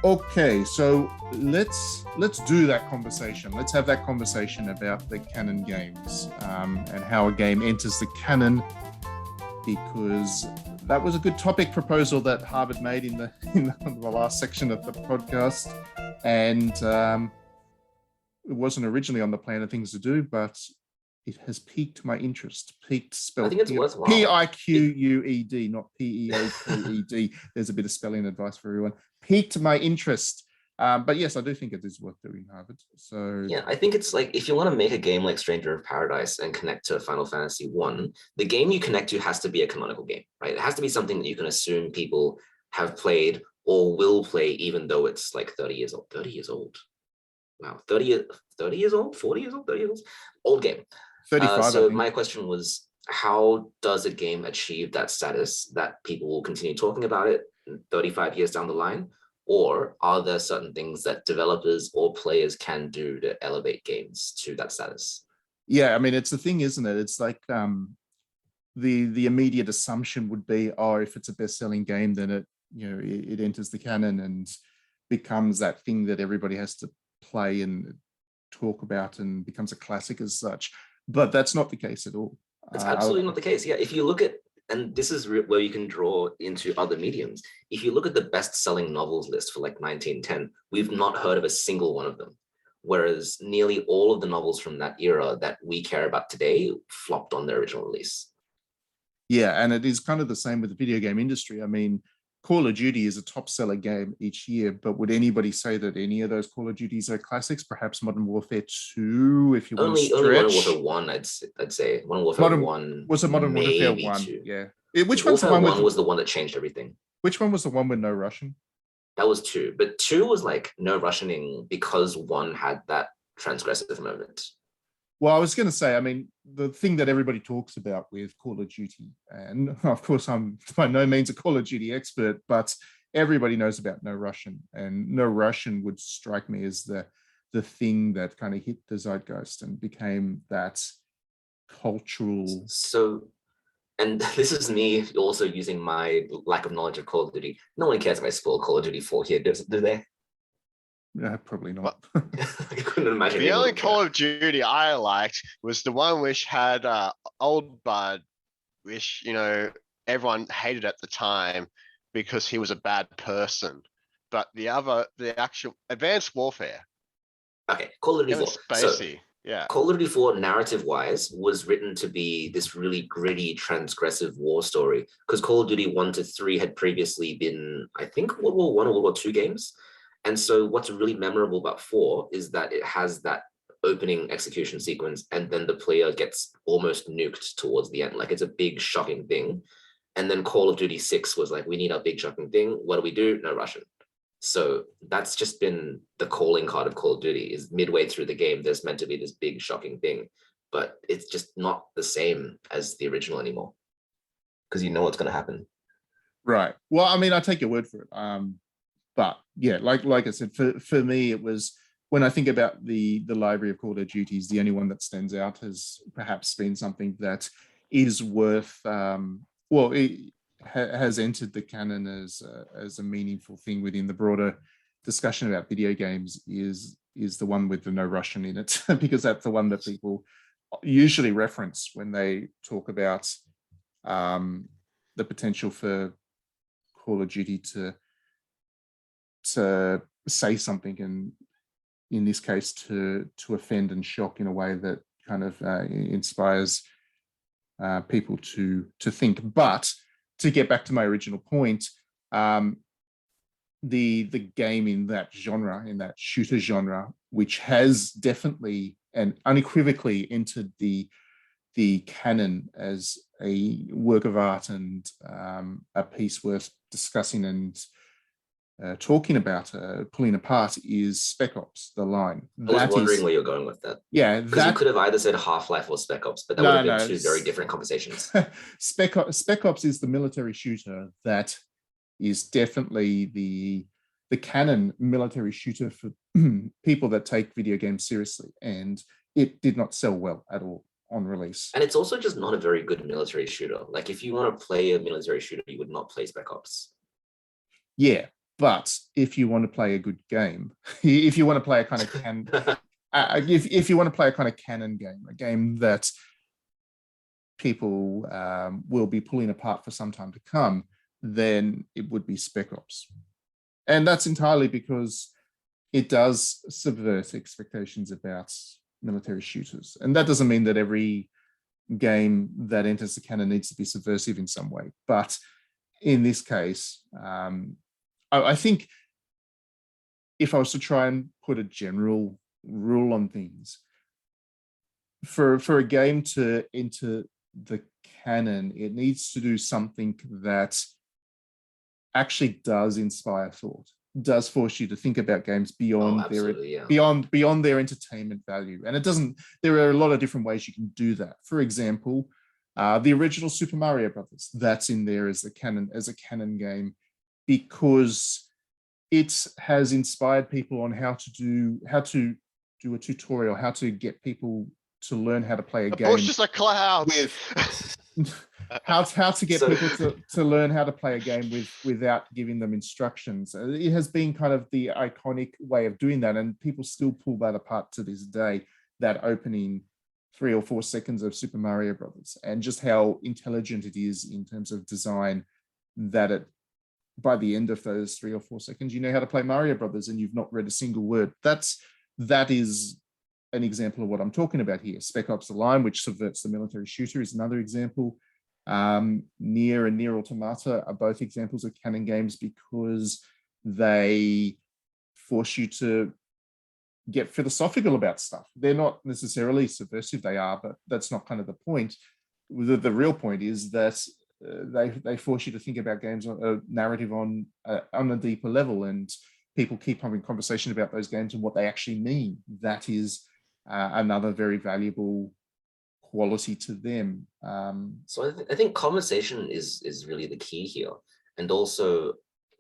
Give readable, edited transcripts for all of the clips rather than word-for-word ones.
Okay, so let's do that conversation. Let's have that conversation about the Canon games and how a game enters the canon, because that was a good topic proposal that Harvard made in the last section of the podcast, and it wasn't originally on the plan of things to do, but it has piqued my interest. Piqued spelled I think it's worthwhile. Piqued, not Peaked. There's a bit of spelling advice for everyone. Piqued my interest. But yes, I do think it is worth doing, Harvard. So yeah, I think it's like, if you want to make a game like Stranger of Paradise and connect to Final Fantasy 1, the game you connect to has to be a canonical game, right? It has to be something that you can assume people have played or will play, even though it's like 30 years old. 30 years old. Wow, 30 years old, 40 years old, 30 years old. Old game. 35. So my question was, how does a game achieve that status that people will continue talking about it 35 years down the line? Or are there certain things that developers or players can do to elevate games to that status? Yeah, I mean, it's the thing, isn't it? It's like the immediate assumption would be, oh, if it's a best-selling game, then it enters the canon and becomes that thing that everybody has to play and talk about and becomes a classic as such. But that's not the case at all. It's absolutely not the case. Yeah, if you look at, and this is where you can draw into other mediums. If you look at the best-selling novels list for like 1910, we've not heard of a single one of them. Whereas nearly all of the novels from that era that we care about today flopped on their original release. Yeah, and it is kind of the same with the video game industry. I mean, Call of Duty is a top seller game each year, but would anybody say that any of those Call of Duties are classics? Perhaps Modern Warfare 2, if you want to stretch. Only Modern Warfare 1, I'd say. Modern Warfare 1. Was it Modern Warfare 1? 2. Yeah. Which one's the one? 1 was the one that changed everything. Which one was the one with no Russian? That was 2. But 2 was like no Russianing because 1 had that transgressive moment. Well, I was going to say, I mean, the thing that everybody talks about with Call of Duty, and of course, I'm by no means a Call of Duty expert, but everybody knows about No Russian, and No Russian would strike me as the thing that kind of hit the zeitgeist and became that cultural. So, and this is me also using my lack of knowledge of Call of Duty. No one cares if I spoil Call of Duty 4 here, do they? Yeah, probably not. I couldn't imagine. The only Call of Duty I liked was the one which had Old Bud, which, everyone hated at the time because he was a bad person. But the actual Advanced Warfare. Okay, Call of Duty 4. Spacey. Yeah. Call of Duty 4, narrative-wise, was written to be this really gritty, transgressive war story. Because Call of Duty 1 to 3 had previously been, I think, World War I or World War II games. And so what's really memorable about 4 is that it has that opening execution sequence, and then the player gets almost nuked towards the end. Like, it's a big, shocking thing. And then Call of Duty 6 was like, we need our big, shocking thing. What do? No Russian. So that's just been the calling card of Call of Duty, is midway through the game, there's meant to be this big, shocking thing. But it's just not the same as the original anymore, because you know what's going to happen. Right. Well, I mean, I take your word for it. But yeah, like I said, for me, it was, when I think about the library of Call of Duties, the only one that stands out has perhaps been something that is worth, it has entered the canon as a meaningful thing within the broader discussion about video games, is the one with the no Russian in it, because that's the one that people usually reference when they talk about the potential for Call of Duty to say something, and in this case to offend and shock in a way that kind of inspires people to think. But to get back to my original point, the game in that genre, in that shooter genre, which has definitely and unequivocally entered the canon as a work of art and a piece worth discussing and talking about, pulling apart, is Spec Ops: The Line. I was wondering where you're going with that. Yeah, because you could have either said Half-Life or Spec Ops, but that would have been two very different conversations. Spec Ops is the military shooter that is definitely the canon military shooter for people that take video games seriously, and it did not sell well at all on release. And it's also just not a very good military shooter. Like, if you want to play a military shooter, you would not play Spec Ops. Yeah, But if you want to play a good game, if you want to play a kind of if you want to play a kind of canon game, a game that people will be pulling apart for some time to come, then it would be Spec Ops. And that's entirely because it does subvert expectations about military shooters. And that doesn't mean that every game that enters the canon needs to be subversive in some way. But in this case, I think if I was to try and put a general rule on things, for a game to enter the canon, it needs to do something that actually does inspire thought, does force you to think about games beyond beyond their entertainment value. And it doesn't, there are a lot of different ways you can do that. For example, the original Super Mario Brothers, that's in there as a canon game, because it has inspired people on how to do a tutorial, how to get people to learn how to play a game. Bush is a cloud. How to get people to learn how to play a game without giving them instructions. It has been kind of the iconic way of doing that, and people still pull that apart to this day, that opening 3 or 4 seconds of Super Mario Brothers, and just how intelligent it is in terms of design, that it, by the end of those 3 or 4 seconds, you know how to play Mario Brothers and you've not read a single word. That is an example of what I'm talking about here. Spec Ops: The Line, which subverts the military shooter, is another example. Nier and Nier Automata are both examples of canon games because they force you to get philosophical about stuff. They're not necessarily subversive, they are, but that's not kind of the point. The real point is that they force you to think about games, a narrative on a deeper level, and people keep having conversation about those games and what they actually mean. That is another very valuable quality to them. So I think conversation is really the key here. And also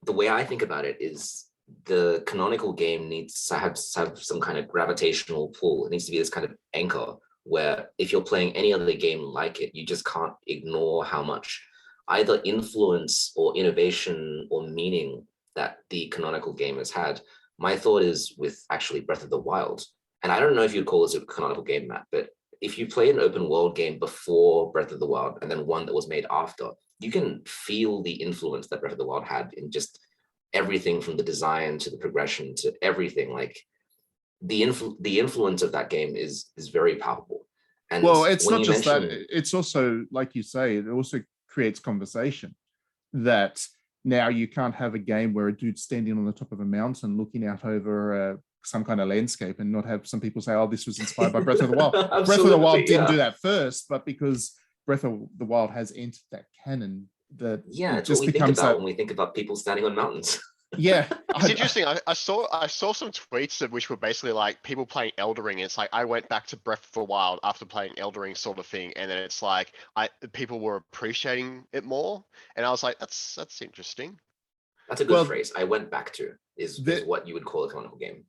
the way I think about it is the canonical game needs to have some kind of gravitational pull. It needs to be this kind of anchor where if you're playing any other game like it, you just can't ignore how much either influence or innovation or meaning that the canonical game has had. My thought is with actually Breath of the Wild. And I don't know if you'd call this a canonical game, Matt, but if you play an open world game before Breath of the Wild and then one that was made after, you can feel the influence that Breath of the Wild had in just everything from the design to the progression to everything. Like the influence of that game is very palpable. And well, it's not just that, it's also, like you say, it also creates conversation. That now you can't have a game where a dude's standing on the top of a mountain looking out over some kind of landscape and not have some people say, oh, this was inspired by Breath of the Wild. Breath of the Wild didn't do that first, but because Breath of the Wild has entered that canon, that it's just what we think about when we think about people standing on mountains. Yeah. It's interesting. I saw some tweets which were basically like people playing Elden Ring. It's like I went back to Breath of the Wild after playing Elden Ring sort of thing, and then it's like people were appreciating it more, and I was like, that's interesting. That's a good phrase. I went back to is what you would call a canonical game.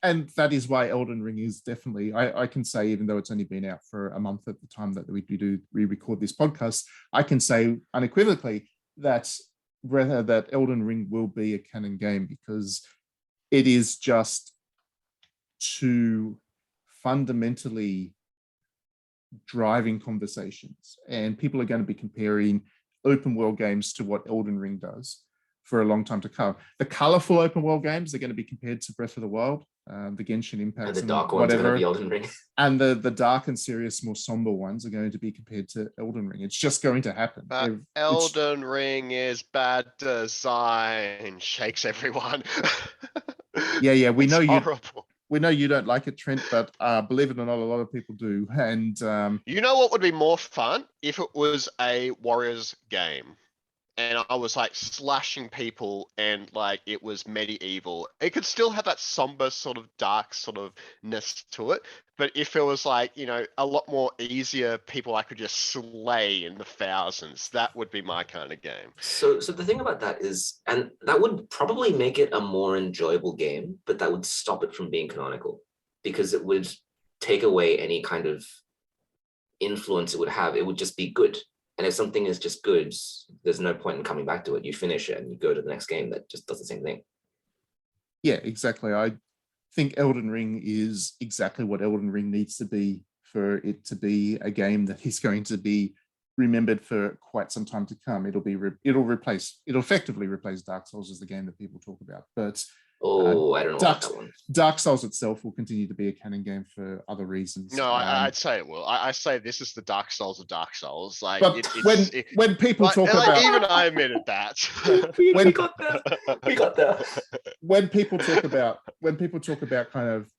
And that is why Elden Ring is definitely, I can say, even though it's only been out for a month at the time that we record this podcast, I can say unequivocally that Elden Ring will be a canon game, because it is just too fundamentally driving conversations, and people are going to be comparing open world games to what Elden Ring does for a long time to come. The colorful open world games are going to be compared to Breath of the Wild, the Genshin Impact, and the dark ones are going to be Elden Ring. And the dark and serious, more somber ones are going to be compared to Elden Ring. It's just going to happen. But Elden Ring is bad design, shakes everyone. Yeah, we know horrible. We know you don't like it, Trent, but believe it or not, a lot of people do. And you know what would be more fun? If it was a Warriors game and I was like slashing people and like it was medieval. It could still have that somber sort of dark sort of ness to it. But if it was like, you know, a lot more easier people I could just slay in the thousands, that would be my kind of game. So the thing about that is, and that would probably make it a more enjoyable game, but that would stop it from being canonical, because it would take away any kind of influence it would have. It would just be good. And if something is just good, there's no point in coming back to it. You finish it and you go to the next game that just does the same thing. Yeah, exactly. I think Elden Ring is exactly what Elden Ring needs to be for it to be a game that is going to be remembered for quite some time to come. It'll effectively replace Dark Souls as the game that people talk about. But I don't know about that one. Dark Souls itself will continue to be a canon game for other reasons. No, I'd say it will. I say this is the Dark Souls of Dark Souls. Like, but when people talk about, even I admitted that. we got that. We got that. When people talk about kind of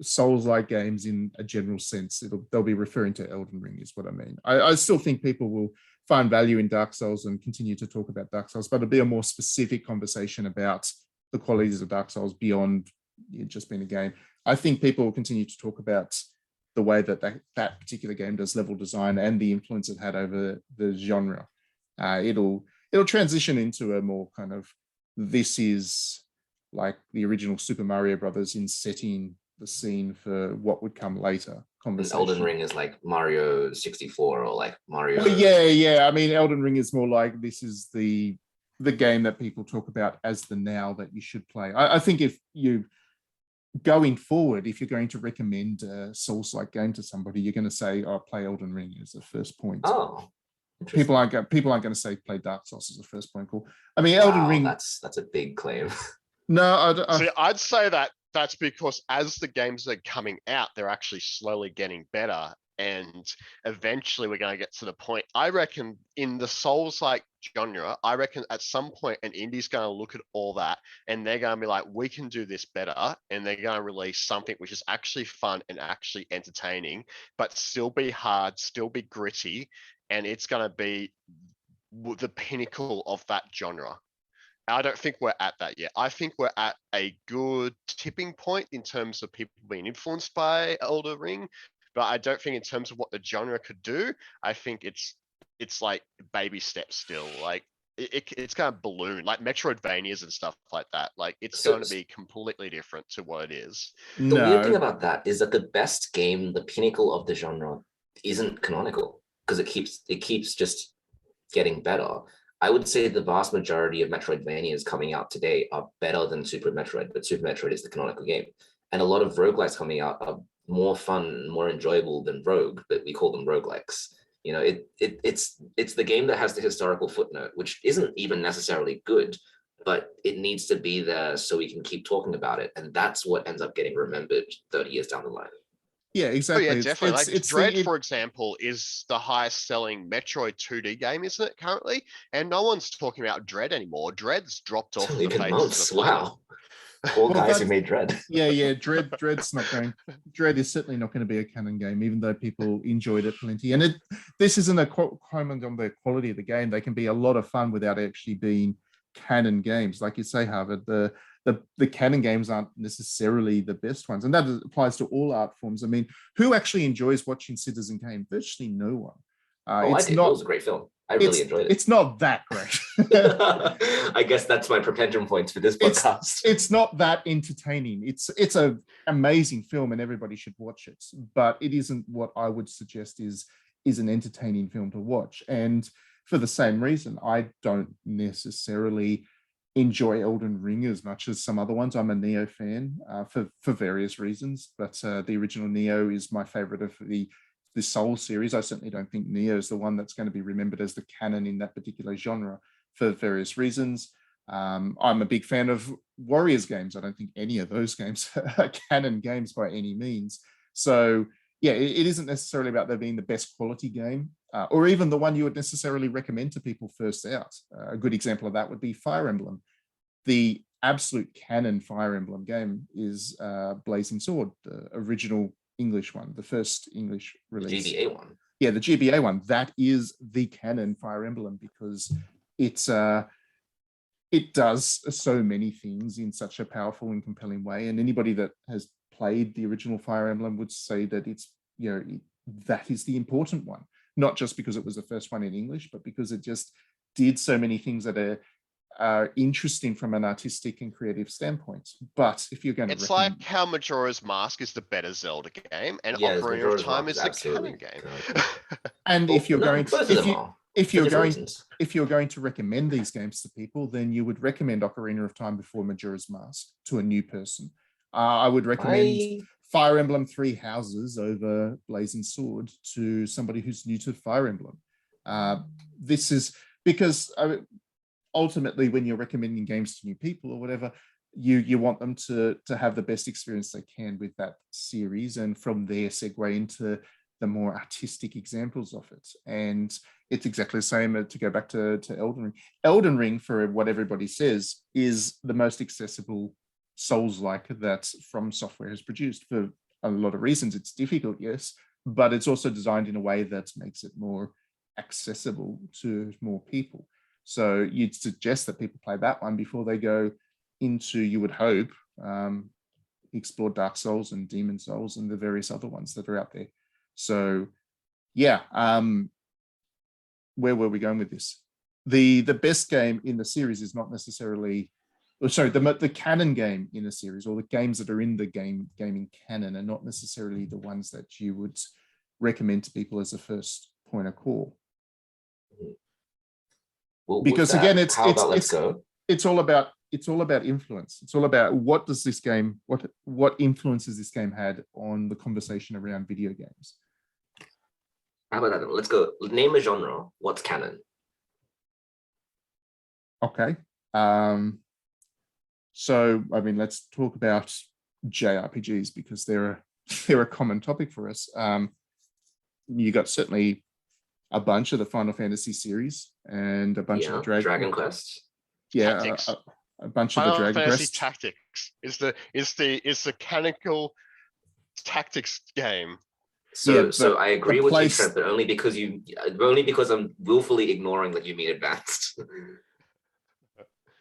Souls-like games in a general sense, they'll be referring to Elden Ring, is what I mean. I still think people will find value in Dark Souls and continue to talk about Dark Souls, but it'll be a more specific conversation about the qualities of Dark Souls beyond it just being a game. I think people will continue to talk about the way that particular game does level design and the influence it had over the genre. It'll transition into a more kind of, this is like the original Super Mario Brothers in setting the scene for what would come later. Elden Ring is like Mario 64 or like Mario. Well, yeah. I mean, Elden Ring is more like, this is the game that people talk about as the now that you should play. I think if you, going forward, if you're going to recommend a Souls-like game to somebody, you're going to say, play Elden Ring as the first point. Oh, people aren't going to say play Dark Souls as the first point call. I mean, Elden Ring. That's a big claim. No, See, I'd say that's because as the games are coming out, they're actually slowly getting better. And eventually we're going to get to the point, I reckon, in the Souls-like genre, I reckon at some point an indie's going to look at all that and they're going to be like, we can do this better. And they're going to release something which is actually fun and actually entertaining, but still be hard, still be gritty. And it's going to be the pinnacle of that genre. I don't think we're at that yet. I think we're at a good tipping point in terms of people being influenced by Elden Ring. But I don't think in terms of what the genre could do, I think it's like baby steps still. Like it's kind of balloon, like Metroidvanias and stuff like that. Like it's going to be completely different to what it is. The weird thing about that is that the best game, the pinnacle of the genre, isn't canonical because it keeps just getting better. I would say the vast majority of Metroidvanias coming out today are better than Super Metroid, but Super Metroid is the canonical game. And a lot of roguelikes coming out are more fun, more enjoyable than Rogue, but we call them roguelikes. It's the game that has the historical footnote, which isn't even necessarily good, but it needs to be there so we can keep talking about it. And that's what ends up getting remembered 30 years down the line. Yeah, exactly. Oh, yeah, definitely. Dread, for example, is the highest selling Metroid 2D game, isn't it, currently? And no one's talking about Dread anymore. Dread's dropped off the face months. of the planet. Wow. Poor guys who made Dread. Yeah. Dread's not going. Dread is certainly not going to be a canon game, even though people enjoyed it plenty. And this isn't a comment on the quality of the game. They can be a lot of fun without actually being canon games. Like you say, Harvard, the canon games aren't necessarily the best ones, and that applies to all art forms. I mean, who actually enjoys watching Citizen Kane? Virtually no one. I did. It was a great film. I really enjoyed it. It's not that great. I guess that's my pretension points for this podcast. It's not that entertaining. It's an amazing film and everybody should watch it, but it isn't what I would suggest is an entertaining film to watch. And for the same reason, I don't necessarily enjoy Elden Ring as much as some other ones. I'm a Neo fan for various reasons, but the original Neo is my favorite of the Soul series. I certainly don't think Neo is the one that's going to be remembered as the canon in that particular genre for various reasons. I'm a big fan of Warriors games. I don't think any of those games are canon games by any means. So yeah, it isn't necessarily about there being the best quality game or even the one you would necessarily recommend to people first out. A good example of that would be Fire Emblem. The absolute canon Fire Emblem game is Blazing Sword, the original English one, the first English release. The GBA one. Yeah, the GBA one. That is the canon Fire Emblem because it does so many things in such a powerful and compelling way. And anybody that has played the original Fire Emblem would say that it's, that is the important one, not just because it was the first one in English, but because it just did so many things that are interesting from an artistic and creative standpoint. But if you're going to, it's like how Majora's Mask is the better Zelda game, and Ocarina of Time is the canon game. And if you're going to, if for you're different going reasons. if you're going to recommend these games to people, then you would recommend Ocarina of Time before Majora's Mask to a new person. I would recommend Fire Emblem Three Houses over Blazing Sword to somebody who's new to Fire Emblem. This is because ultimately, when you're recommending games to new people or whatever, you want them to have the best experience they can with that series, and from there segue into the more artistic examples of it. And it's exactly the same to go back to Elden Ring. Elden Ring, for what everybody says, is the most accessible Souls-like that From Software has produced for a lot of reasons. It's difficult, yes, but it's also designed in a way that makes it more accessible to more people. So you'd suggest that people play that one before they go into, you would hope, explore Dark Souls and Demon Souls and the various other ones that are out there. So yeah, where were we going with this? The best game in the series is not necessarily, sorry, the canon game in the series, or the games that are in the gaming canon, are not necessarily the ones that you would recommend to people as a first point of call. Well, Because again, it's all about influence. It's all about what does this game, what influences this game had on the conversation around video games. How about that? Let's go. Name a genre. What's canon? Okay. So I mean, let's talk about JRPGs, because they're a common topic for us. You got certainly a bunch of the Final Fantasy series and a bunch of the Dragon Quest. Yeah, a bunch of the Dragon Fantasy Quest. Tactics is the canonical tactics game. So I agree with you, Trent, but only because I'm willfully ignoring that you mean advanced.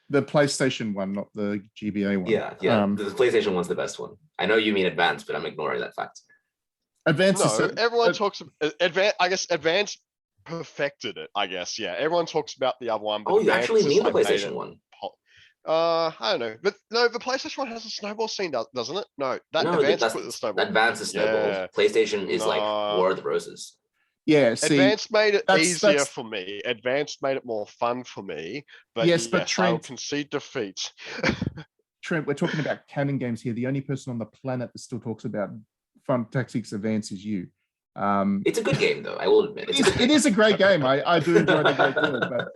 The PlayStation one, not the GBA one. Yeah. The PlayStation one's the best one. I know you mean advanced, but I'm ignoring that fact. Advanced. No, everyone talks advanced. I guess advanced perfected it. I guess, yeah. Everyone talks about the other one. But you actually mean the PlayStation one? I don't know, but no, the PlayStation one has a snowball scene, doesn't it? No, Advanced put the snowball. Advanced is snowball. Yeah. PlayStation is like War of the Roses. Yeah, see, Advanced made it easier for me. Advanced made it more fun for me. But yes, Trent, I'll concede defeat. Trent, we're talking about canon games here. The only person on the planet that still talks about Fun Tactics Advance is you. It's a good game, though. I will admit it is a great game. I do enjoy it a great deal. But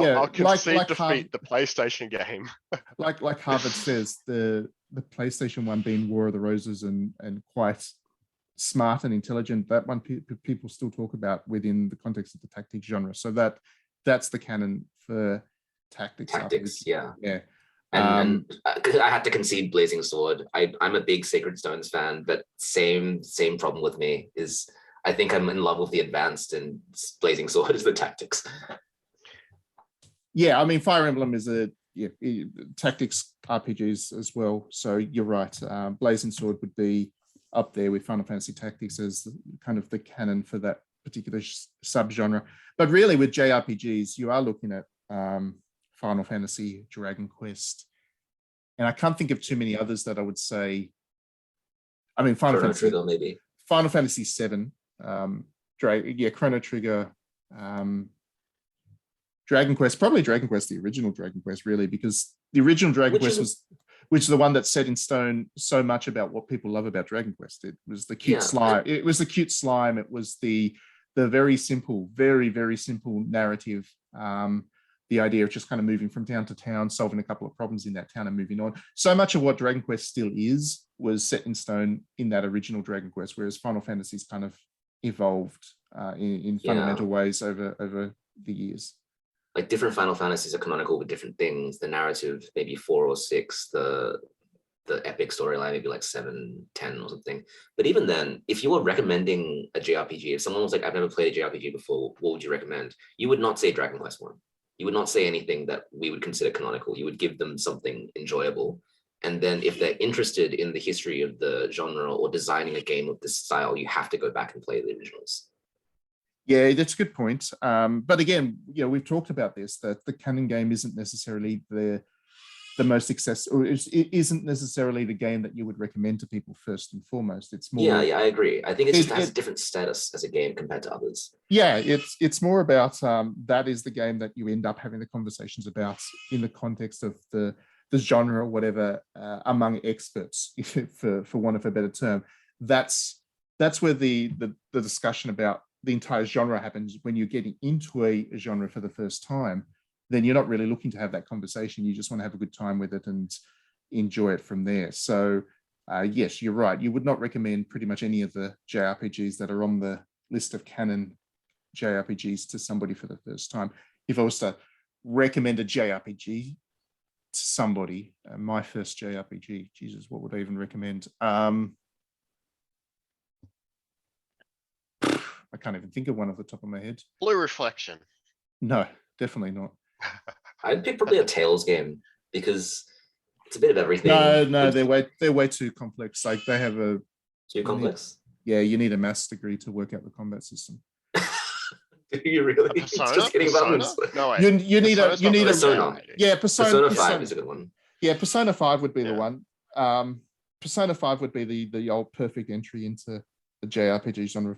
yeah, I'll concede defeat the PlayStation game. like Harvard says, the PlayStation one being War of the Roses and quite smart and intelligent. That one people still talk about within the context of the tactics genre. So that's the canon for tactics. Yeah. And I had to concede Blazing Sword. I'm a big Sacred Stones fan, but same problem with me is I think I'm in love with the advanced, and Blazing Sword is the tactics. Yeah, I mean, Fire Emblem is tactics RPGs as well. So you're right. Blazing Sword would be up there with Final Fantasy Tactics as kind of the canon for that particular subgenre. But really, with JRPGs, you are looking at Final Fantasy, Dragon Quest, and I can't think of too many others that I would say. I mean, Final Fantasy VII, Chrono Trigger, Dragon Quest, probably Dragon Quest, the original Dragon Quest, really, because the original Dragon Quest which is the one that set in stone so much about what people love about Dragon Quest. It was the cute slime. It was the cute slime. It was the very simple, very, very simple narrative. The idea of just kind of moving from town to town, solving a couple of problems in that town and moving on. So much of what Dragon Quest still is was set in stone in that original Dragon Quest, whereas Final Fantasy's kind of evolved in fundamental ways over the years. Like different Final Fantasies are canonical with different things. The narrative, maybe 4 or 6, the epic storyline, maybe like 7, 10 or something. But even then, if you were recommending a JRPG, if someone was like, I've never played a JRPG before, what would you recommend? You would not say Dragon Quest 1. You would not say anything that we would consider canonical. You would give them something enjoyable. And then if they're interested in the history of the genre or designing a game of this style, you have to go back and play the originals. Yeah, that's a good point. But again, we've talked about this, that the canon game isn't necessarily the the most accessible. It isn't necessarily the game that you would recommend to people first and foremost. It's more. Yeah, I agree. I think it just has a different status as a game compared to others. Yeah, it's more about that is the game that you end up having the conversations about in the context of the genre or whatever among experts, for want of a better term. That's where the discussion about the entire genre happens. When you're getting into a genre for the first time, then you're not really looking to have that conversation. You just want to have a good time with it and enjoy it from there. So yes, you're right. You would not recommend pretty much any of the JRPGs that are on the list of Canon JRPGs to somebody for the first time. If I was to recommend a JRPG to somebody, my first JRPG, Jesus, what would I even recommend? I can't even think of one off the top of my head. Blue Reflection. No, definitely not. I'd pick probably a Tales game because it's a bit of everything. No, they're way too complex. Like they have a too complex. You need a maths degree to work out the combat system. Do you really? Persona? No way. You need a Persona. Persona 5 is a good one. Yeah, Persona 5 would be the one. Persona 5 would be the old perfect entry into the JRPG genre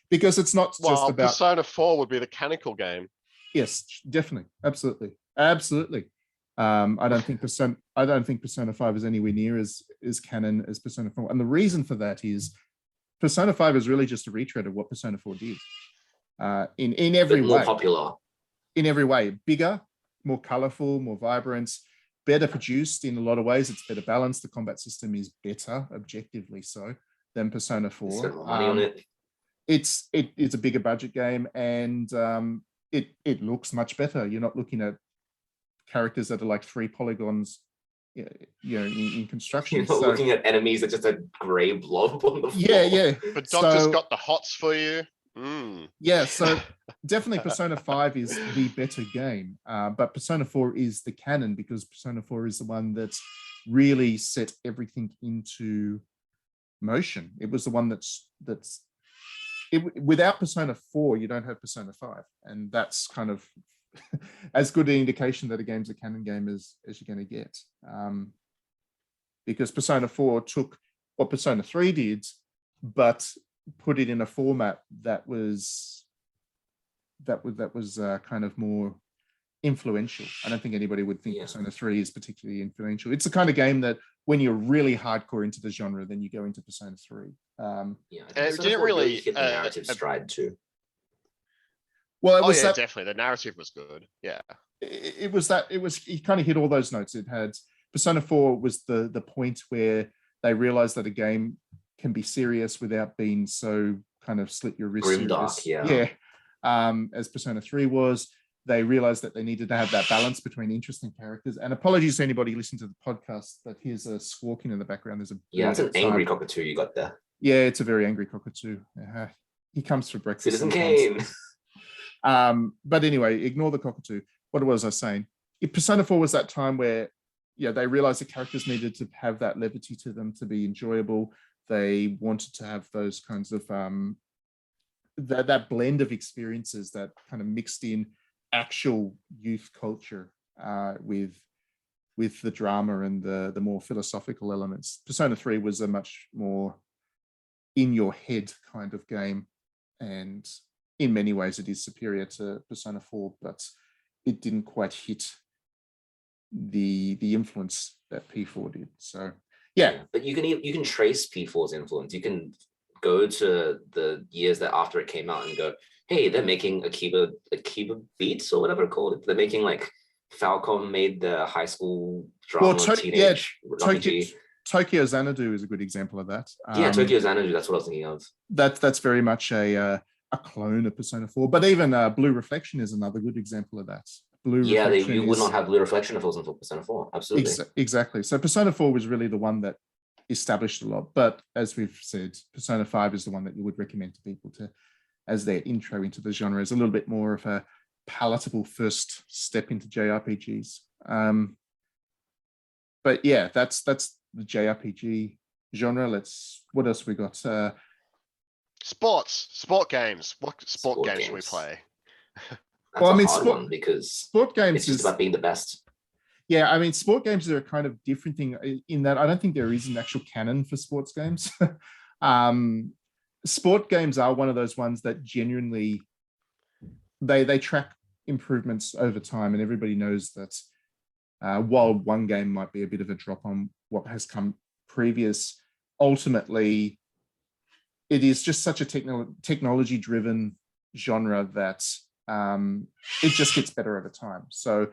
because it's not just about. Persona 4 would be the canonical game. Yes, definitely, absolutely. I don't think Persona 5 is anywhere near as canon as Persona 4, and the reason for that is Persona 5 is really just a retread of what Persona 4 did. In every way, more popular. In every way, bigger, more colorful, more vibrant, better produced in a lot of ways. It's better balanced. The combat system is better, objectively so, than Persona 4. Spent more money on it. It's a bigger budget game, and it looks much better. You're not looking at characters that are like 3 polygons, in construction. You're not looking at enemies that just a gray blob on the floor. Yeah. But Doctor's got the hots for you. Yeah, so definitely Persona 5 is the better game, but Persona 4 is the canon because Persona 4 is the one that's really set everything into motion. It was the one without Persona 4, you don't have Persona 5, and that's kind of as good an indication that a game's a canon game as you're going to get, because Persona 4 took what Persona 3 did, but put it in a format that was kind of more influential. I don't think anybody would think Persona 3 is particularly influential. It's the kind of game that when you're really hardcore into the genre, then you go into Persona 3. It didn't really hit the narrative stride too. Well, it was definitely. The narrative was good. Yeah. It kind of hit all those notes. It had Persona 4 was the point where they realized that a game can be serious without being so kind of slit your wrist. Grimdark, as Persona 3 was. They realized that they needed to have that balance between interesting characters. And apologies to anybody listening to the podcast that hears a squawking in the background. There's it's an angry cockatoo you got there. Yeah, it's a very angry cockatoo. He comes for breakfast. Citizen Kane. But anyway, ignore the cockatoo. What was I saying? Persona 4 was that time where they realized the characters needed to have that levity to them to be enjoyable. They wanted to have those kinds of that blend of experiences that kind of mixed in actual youth culture with the drama and the more philosophical elements. Persona 3 was a much more in your head kind of game, and in many ways it is superior to Persona 4, but it didn't quite hit the influence that P4 did. So but you can trace P4's influence. You can go to the years that after it came out and go, hey, they're making Akiba Beats or whatever it's called. They're making like Falcom made the high school drama teenage RPG. Tokyo Xanadu is a good example of that. Tokyo Xanadu, that's what I was thinking of. That's very much a clone of Persona 4, but even Blue Reflection is another good example of that. You would not have Blue Reflection if it wasn't for Persona 4. Absolutely. Exactly. So Persona 4 was really the one that established a lot, but as we've said, Persona 5 is the one that you would recommend to people as their intro into the genre. Is a little bit more of a palatable first step into JRPGs. But yeah, that's the JRPG genre. What else we got? Sport games. What sport games should we play? That's a hard one because sport games it's just about being the best. Yeah, I mean, sport games are a kind of different thing in that I don't think there is an actual canon for sports games. Sport games are one of those ones that genuinely they track improvements over time, and everybody knows that while one game might be a bit of a drop on what has come previous, ultimately it is just such a technology driven genre that it just gets better over time. So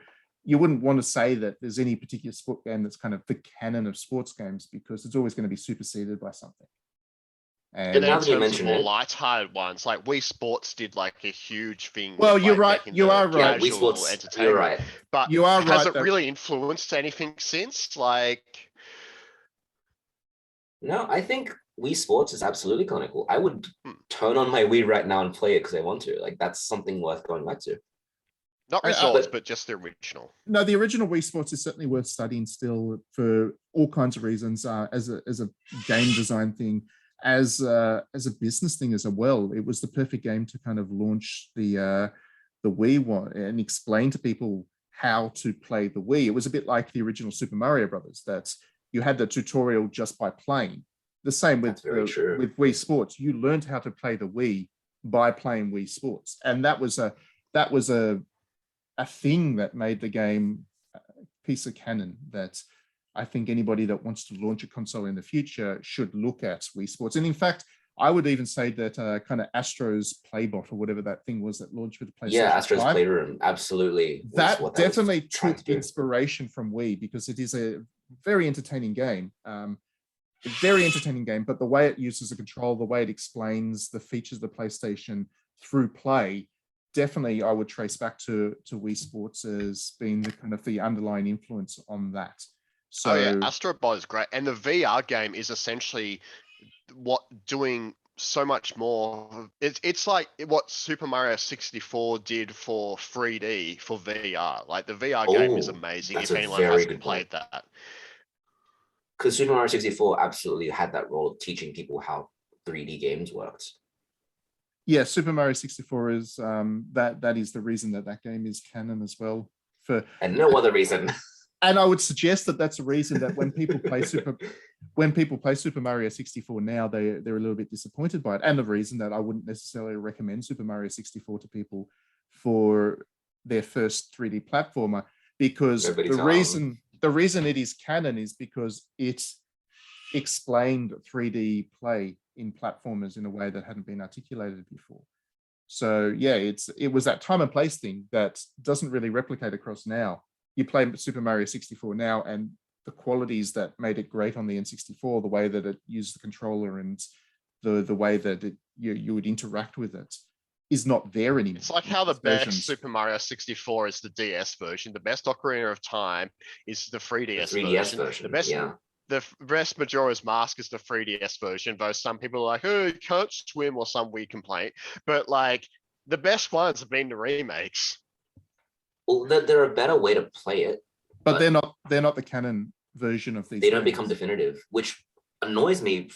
you wouldn't want to say that there's any particular sport game that's kind of the canon of sports games, because it's always going to be superseded by something. And now in that you terms of mention more it- light-hearted ones, like Wii Sports did like a huge thing. Well, with, you're like, right. making You the are right. Wii casual Sports, entertainment. you're right. But You are has right it that- really influenced anything since? Like, No, I think Wii Sports is absolutely canonical. I would Hmm. turn on my Wii right now and play it because I want to. Like, that's something worth going back to. not I- results, but- but just the original. No, the original Wii Sports is certainly worth studying still for all kinds of reasons, as a game design thing, as a business thing as well. It was the perfect game to kind of launch the Wii one and explain to people how to play the Wii. It was a bit like the original Super Mario Brothers, that you had the tutorial just by playing. The same with That's very true. with Wii Sports. You learned how to play the Wii by playing Wii Sports, and that was a thing that made the game a piece of canon that I think anybody that wants to launch a console in the future should look at Wii Sports. And in fact, I would even say that kind of Astro's Playbot or whatever that thing was that launched with the PlayStation Yeah, Astro's 5, Playroom, absolutely. was that what that was definitely trying took to do. inspiration from Wii, because it is a very entertaining game. Very entertaining game, but the way it uses the control, the way it explains the features of the PlayStation through play, definitely I would trace back to Wii Sports as being the kind of the underlying influence on that. So Oh yeah, Astro Bot is great, and the VR game is essentially what doing so much more. It's like what Super Mario 64 did for 3D for VR. Like the VR game is Oh, amazing. that's If a anyone very hasn't good played point. that, Because Super Mario 64 absolutely had that role of teaching people how 3D games worked. yeah, Super Mario 64 is that is the reason that game is canon as well. And no other reason. And I would suggest that that's a reason that when people play Super Mario 64 now, they're a little bit disappointed by it. And the reason that I wouldn't necessarily recommend Super Mario 64 to people for their first 3D platformer, because Nobody's the reason it is canon is because it explained 3D play in platformers in a way that hadn't been articulated before. So yeah, it was that time and place thing that doesn't really replicate across now. You play Super Mario 64 now, and the qualities that made it great on the N64, the way that it used the controller and the way that you would interact with it, is not there anymore. it's like how the These best versions. Super Mario 64 is the DS version. The best Ocarina of Time is the 3DS, The 3DS version. version. The best Yeah. the best Majora's Mask is the 3DS version, though some people are like, oh, you can't swim, or some weird complaint. But like the best ones have been the remakes. Well, they're a better way to play it. But they're not the canon version of these. They don't games. become definitive, which annoys me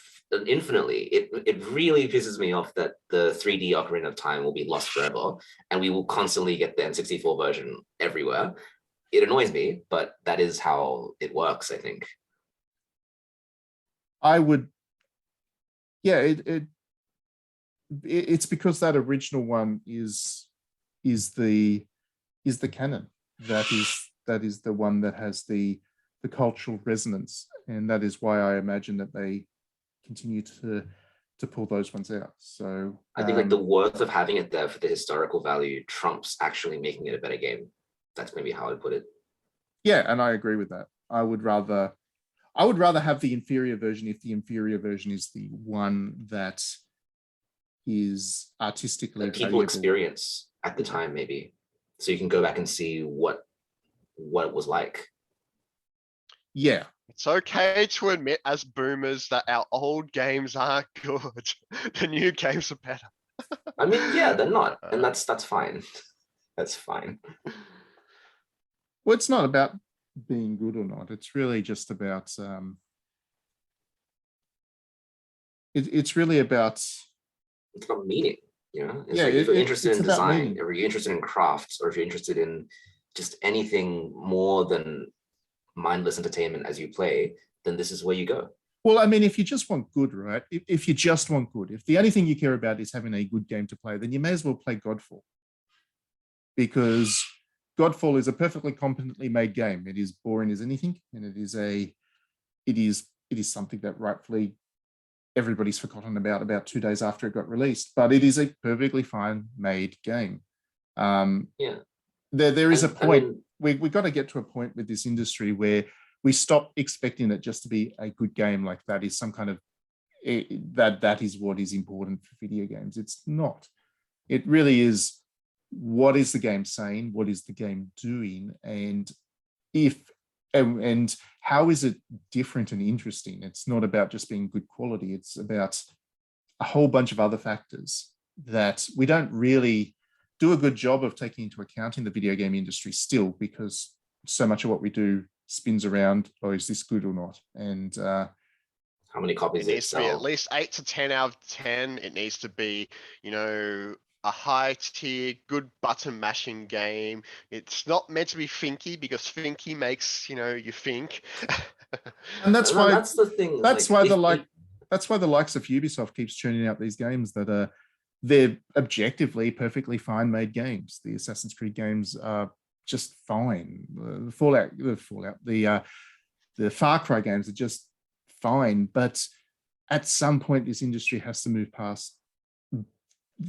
infinitely. It really pisses me off that the 3D Ocarina of Time will be lost forever, and we will constantly get the N64 version everywhere. It annoys me, but that is how it works, I think. I would, yeah, it's because that original one is the canon. That is the one that has the cultural resonance, and that is why I imagine that they continue to pull those ones out. So I think like the worth of having it there for the historical value trumps actually making it a better game. That's maybe how I put it. yeah, and I agree with that. I would rather have the inferior version if the inferior version is the one that is artistically Like people valuable. experience at the time, maybe. So you can go back and see what it was like. Yeah, It's okay to admit as boomers that our old games aren't good. The new games are better. I mean, yeah, they're not, and that's fine. That's fine. well, it's not about being good or not. It's really just about it's really about It's about meaning, you know. It's Yeah, like if you're interested it's in about design, meaning. or you're interested in crafts, or if you're interested in just anything more than mindless entertainment as you play, then this is where you go. Well, I mean, if you just want good, right? If you just want good, if the only thing you care about is having a good game to play, then you may as well play Godfall. Because Godfall is a perfectly competently made game. It is boring as anything, and it is something that rightfully everybody's forgotten about 2 days after it got released. But it is a perfectly fine made game. Yeah. There is a point. We've got to get to a point with this industry where we stop expecting it just to be a good game, like that is some kind of that is what is important for video games. It's not. It really is, what is the game saying? What is the game doing? And how is it different and interesting? It's not about just being good quality. It's about a whole bunch of other factors that we don't really do a good job of taking into account in the video game industry still, because so much of what we do spins around, oh, is this good or not? And how many copies it needs to be at least 8 to 10 out of 10. It needs to be, a high tier, good button mashing game. It's not meant to be finky, because finky makes, you think. And that's why that's the thing. That's why the likes of Ubisoft keeps churning out these games that are, they're objectively perfectly fine made games. The Assassin's Creed games are just fine. The Far Cry games are just fine. But at some point, this industry has to move past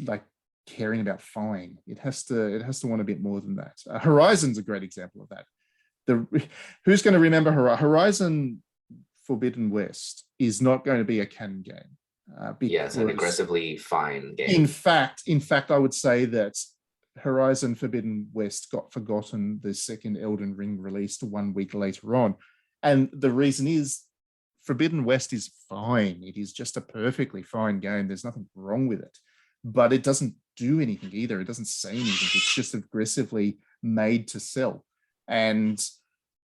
like caring about fine. It has to want a bit more than that. Horizon's a great example of that. Who's going to remember Horizon Forbidden West is not going to be a Canon game. Yes, an aggressively fine game. In fact, I would say that Horizon Forbidden West got forgotten the second Elden Ring released 1 week later on. And the reason is Forbidden West is fine. It is just a perfectly fine game. There's nothing wrong with it. But it doesn't do anything either. It doesn't say anything. It's just aggressively made to sell. And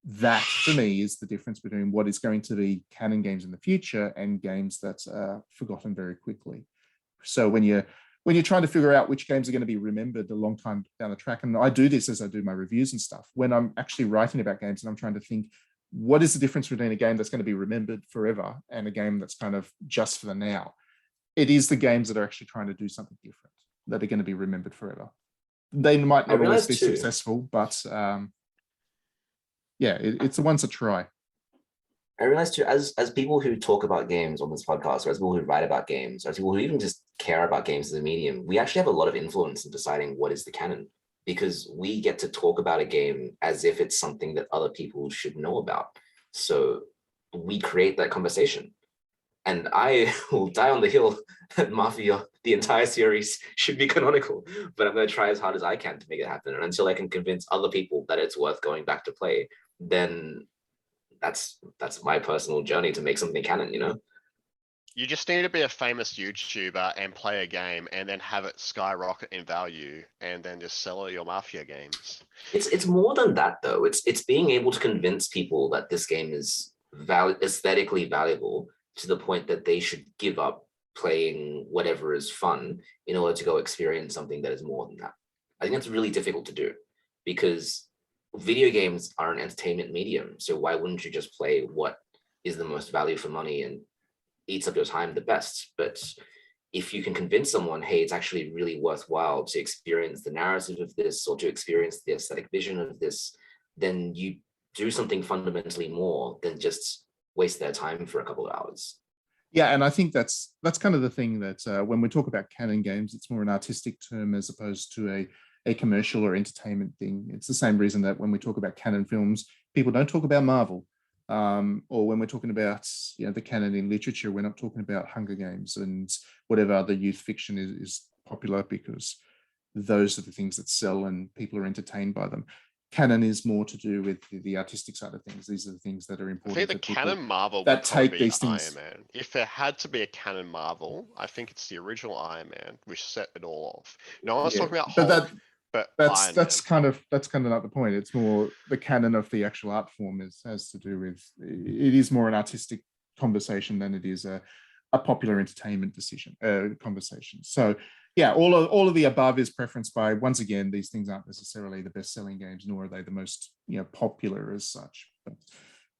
that, for me, is the difference between what is going to be Canon games in the future and games that are forgotten very quickly. So when you're trying to figure out which games are going to be remembered a long time down the track, and I do this as I do my reviews and stuff, when I'm actually writing about games and I'm trying to think, what is the difference between a game that's going to be remembered forever and a game that's kind of just for the now? It is the games that are actually trying to do something different that are going to be remembered forever. They might not always be successful, but it's the ones that try. I realize too, as people who talk about games on this podcast, or as people who write about games, or as people who even just care about games as a medium, we actually have a lot of influence in deciding what is the canon, because we get to talk about a game as if it's something that other people should know about. So we create that conversation. And I will die on the hill that Mafia, the entire series, should be canonical, but I'm going to try as hard as I can to make it happen. And until I can convince other people that it's worth going back to play, then that's my personal journey to make something canon, You just need to be a famous YouTuber and play a game and then have it skyrocket in value and then just sell all your Mafia games. It's more than that, though. It's being able to convince people that this game is aesthetically valuable to the point that they should give up playing whatever is fun in order to go experience something that is more than that. I think that's really difficult to do, because video games are an entertainment medium. So why wouldn't you just play what is the most value for money and eats up your time the best? But if you can convince someone, hey, it's actually really worthwhile to experience the narrative of this or to experience the aesthetic vision of this, then you do something fundamentally more than just waste their time for a couple of hours. Yeah, and I think that's kind of the thing that when we talk about Canon games, it's more an artistic term as opposed to a commercial or entertainment thing. It's the same reason that when we talk about Canon films, people don't talk about Marvel. Or when we're talking about the canon in literature, we're not talking about Hunger Games and whatever other youth fiction is popular, because those are the things that sell and people are entertained by them. Canon is more to do with the artistic side of things. These are the things that are important. I think the Canon Marvel that would take these things. Iron Man. If there had to be a Canon Marvel, I think it's the original Iron Man, which set it all off. No one's talking about Hulk. But that's kind of not the point. It's more the canon of the actual art form has to do with, it is more an artistic conversation than it is a popular entertainment conversation. So yeah, all of the above is preferenced by, once again, these things aren't necessarily the best selling games, nor are they the most popular as such. But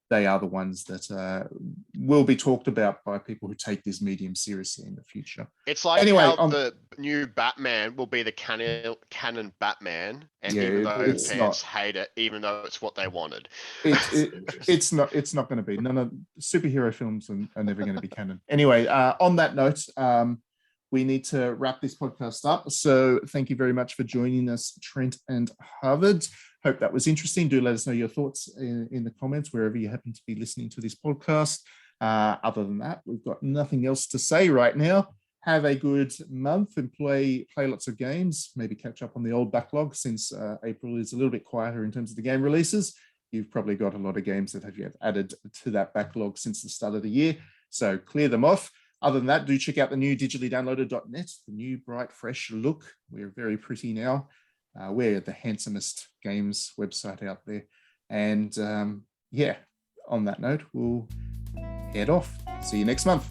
they are the ones that will be talked about by people who take this medium seriously in the future. It's like Anyway, how the new Batman will be the canon Batman, and Yeah, even though it's fans hate it, even though it's what they wanted. It's not going to be. None of superhero films are never going to be canon. Anyway, on that note, we need to wrap this podcast up. So thank you very much for joining us, Trent and Harvard. Hope that was interesting. Do let us know your thoughts in the comments wherever you happen to be listening to this podcast. Other than that, we've got nothing else to say right now. Have a good month and play lots of games. Maybe catch up on the old backlog, since April is a little bit quieter in terms of the game releases. You've probably got a lot of games that have yet added to that backlog since the start of the year. So clear them off. Other than that, do check out the new digitallydownloaded.net, the new bright, fresh look. We're very pretty now. We're the handsomest games website out there. And yeah, on that note, we'll head off. See you next month.